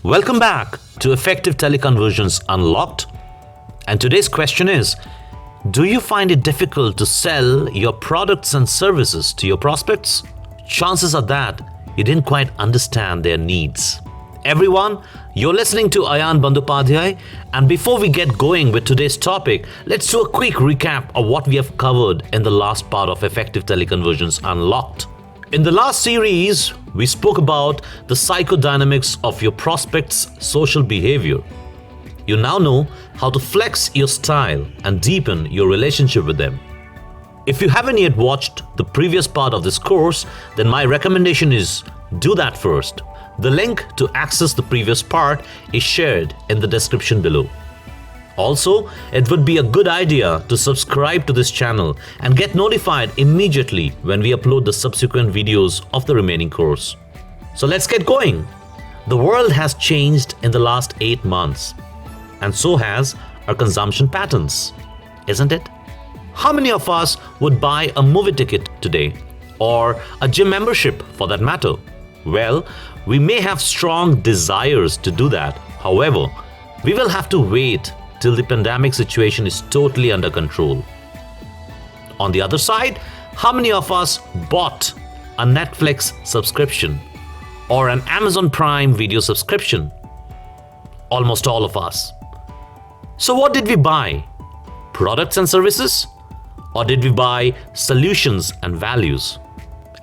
Welcome back to Effective Teleconversions Unlocked. And today's question is, do you find it difficult to sell your products and services to your prospects? Chances are that you didn't quite understand their needs. Everyone, you're listening to Ayan Bandyopaadhyay, and before we get going with today's topic, let's do a quick recap of what we have covered in the last part of Effective Teleconversions Unlocked. In the last series, we spoke about the psychodynamics of your prospects' social behavior. You now know how to flex your style and deepen your relationship with them. If you haven't yet watched the previous part of this course, then my recommendation is do that first. The link to access the previous part is shared in the description below. Also, it would be a good idea to subscribe to this channel and get notified immediately when we upload the subsequent videos of the remaining course. So let's get going. The world has changed in the last 8 months, and so has our consumption patterns, isn't it? How many of us would buy a movie ticket today, or a gym membership for that matter? Well, we may have strong desires to do that. However, we will have to wait till the pandemic situation is totally under control. On the other side, how many of us bought a Netflix subscription or an Amazon Prime Video subscription? Almost all of us. So what did we buy? Products and services? Or did we buy solutions and values?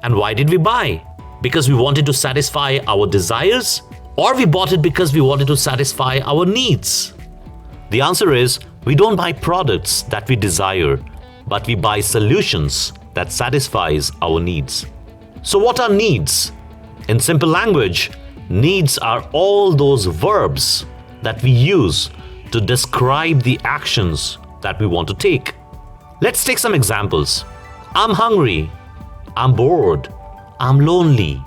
And why did we buy? Because we wanted to satisfy our desires? Or we bought it because we wanted to satisfy our needs? The answer is, we don't buy products that we desire, but we buy solutions that satisfies our needs. So what are needs? In simple language, needs are all those verbs that we use to describe the actions that we want to take. Let's take some examples. I'm hungry. I'm bored. I'm lonely.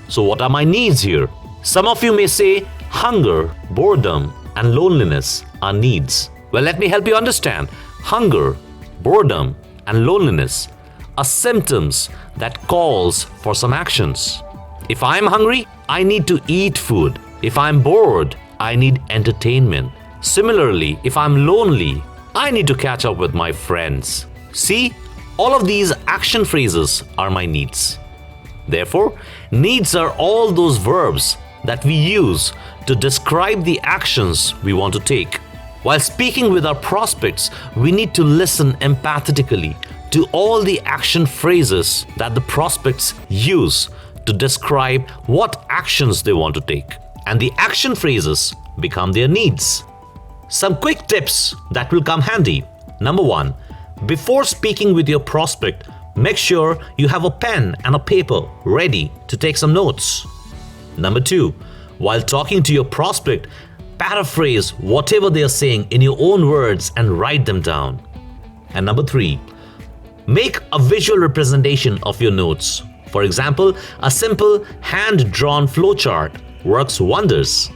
So what are my needs here? Some of you may say hunger, boredom, and loneliness are needs. Well, let me help you understand. Hunger, boredom, and loneliness are symptoms that calls for some actions. If I'm hungry, I need to eat food. If I'm bored, I need entertainment. Similarly, if I'm lonely, I need to catch up with my friends. See, all of these action phrases are my needs. Therefore, needs are all those verbs that we use to describe the actions we want to take. While speaking with our prospects, we need to listen empathetically to all the action phrases that the prospects use to describe what actions they want to take. And the action phrases become their needs. Some quick tips that will come handy. Number 1, before speaking with your prospect, make sure you have a pen and a paper ready to take some notes. Number 2, while talking to your prospect, paraphrase whatever they are saying in your own words and write them down. And number 3, make a visual representation of your notes. For example, a simple hand-drawn flowchart works wonders.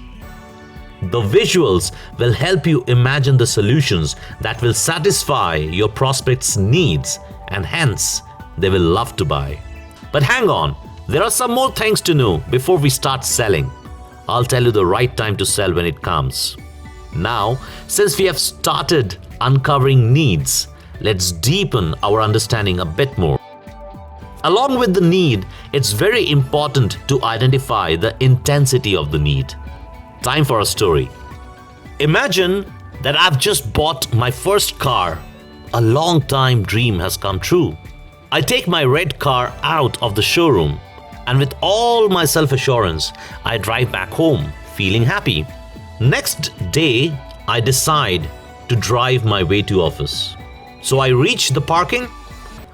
The visuals will help you imagine the solutions that will satisfy your prospect's needs, and hence they will love to buy. But hang on, there are some more things to know before we start selling. I'll tell you the right time to sell when it comes. Now, since we have started uncovering needs, let's deepen our understanding a bit more. Along with the need, it's very important to identify the intensity of the need. Time for a story. Imagine that I've just bought my first car. A long-time dream has come true. I take my red car out of the showroom, and with all my self-assurance, I drive back home, feeling happy. Next day, I decide to drive my way to office. So I reach the parking,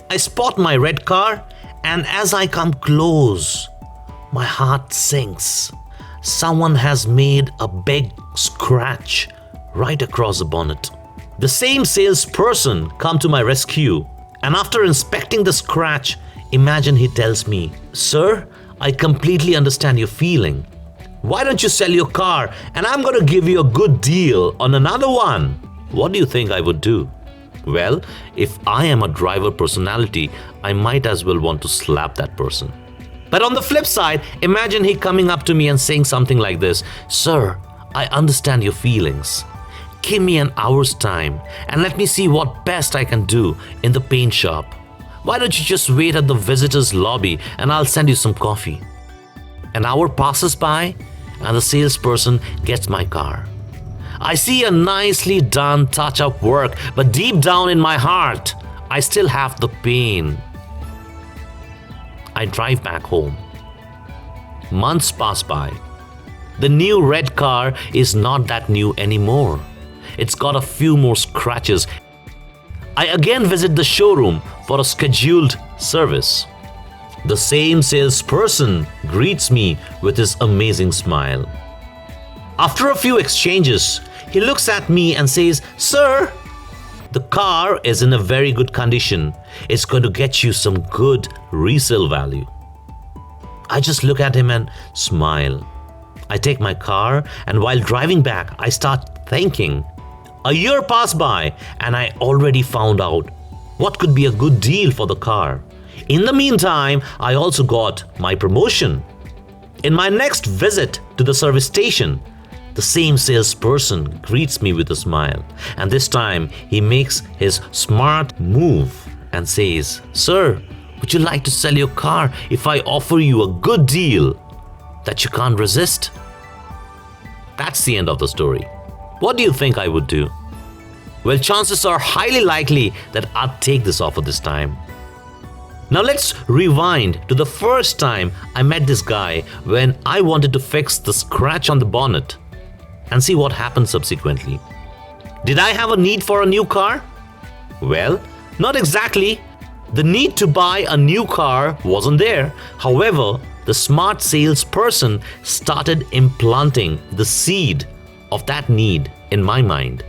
I spot my red car, and as I come close, my heart sinks. Someone has made a big scratch right across the bonnet. The same salesperson come to my rescue, and after inspecting the scratch, imagine he tells me, "Sir, I completely understand your feeling. Why don't you sell your car and I'm going to give you a good deal on another one?" What do you think I would do? Well, if I am a driver personality, I might as well want to slap that person. But on the flip side, imagine he coming up to me and saying something like this: "Sir, I understand your feelings. Give me an hour's time and let me see what best I can do in the paint shop. Why don't you just wait at the visitor's lobby and I'll send you some coffee." An hour passes by and the salesperson gets my car. I see a nicely done touch-up work, but deep down in my heart, I still have the pain. I drive back home. Months pass by. The new red car is not that new anymore. It's got a few more scratches. I again visit the showroom for a scheduled service. The same salesperson greets me with his amazing smile. After a few exchanges, he looks at me and says, "Sir, the car is in a very good condition. It's going to get you some good resale value." I just look at him and smile. I take my car, and while driving back, I start thinking. A year passed by and I already found out what could be a good deal for the car. In the meantime, I also got my promotion. In my next visit to the service station, the same salesperson greets me with a smile, and this time he makes his smart move and says, "Sir, would you like to sell your car if I offer you a good deal that you can't resist?" That's the end of the story. What do you think I would do? Well, chances are highly likely that I'd take this offer this time. Now let's rewind to the first time I met this guy when I wanted to fix the scratch on the bonnet and see what happened subsequently. Did I have a need for a new car? Well, not exactly. The need to buy a new car wasn't there. However, the smart salesperson started implanting the seed of that need in my mind.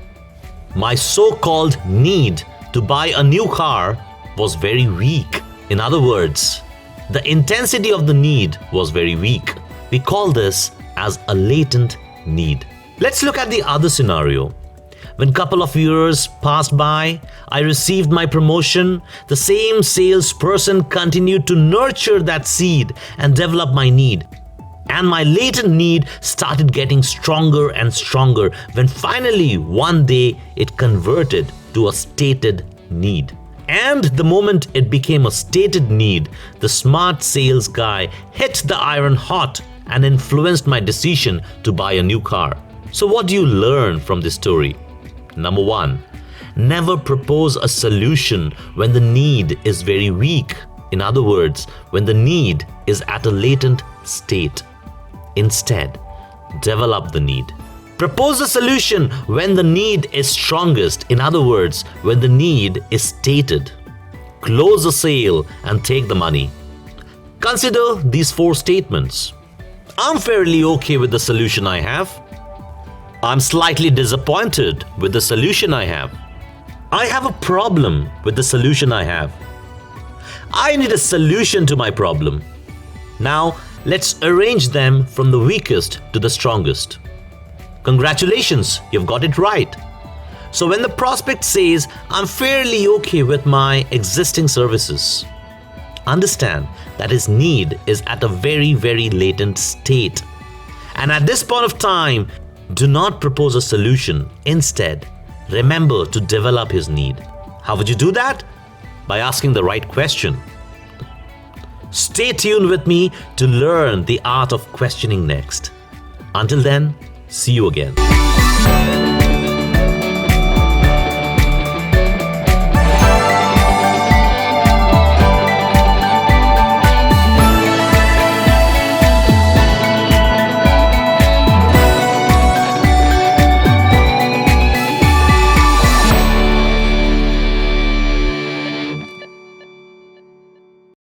My so-called need to buy a new car was very weak. In other words, the intensity of the need was very weak. We call this as a latent need. Let's look at the other scenario. When a couple of years passed by, I received my promotion. The same salesperson continued to nurture that seed and develop my need. And my latent need started getting stronger and stronger when finally one day it converted to a stated need. And the moment it became a stated need, the smart sales guy hit the iron hot and influenced my decision to buy a new car. So what do you learn from this story? Number one, never propose a solution when the need is very weak. In other words, when the need is at a latent state. Instead, develop the need. Propose a solution when the need is strongest. In other words, when the need is stated. Close the sale and take the money. Consider these 4 statements. I'm fairly okay with the solution I have. I'm slightly disappointed with the solution I have. I have a problem with the solution I have. I need a solution to my problem. Now, let's arrange them from the weakest to the strongest. Congratulations, you've got it right. So when the prospect says, "I'm fairly okay with my existing services," understand that his need is at a very, very latent state. And at this point of time, do not propose a solution. Instead, remember to develop his need. How would you do that? By asking the right question. Stay tuned with me to learn the art of questioning next. Until then, see you again.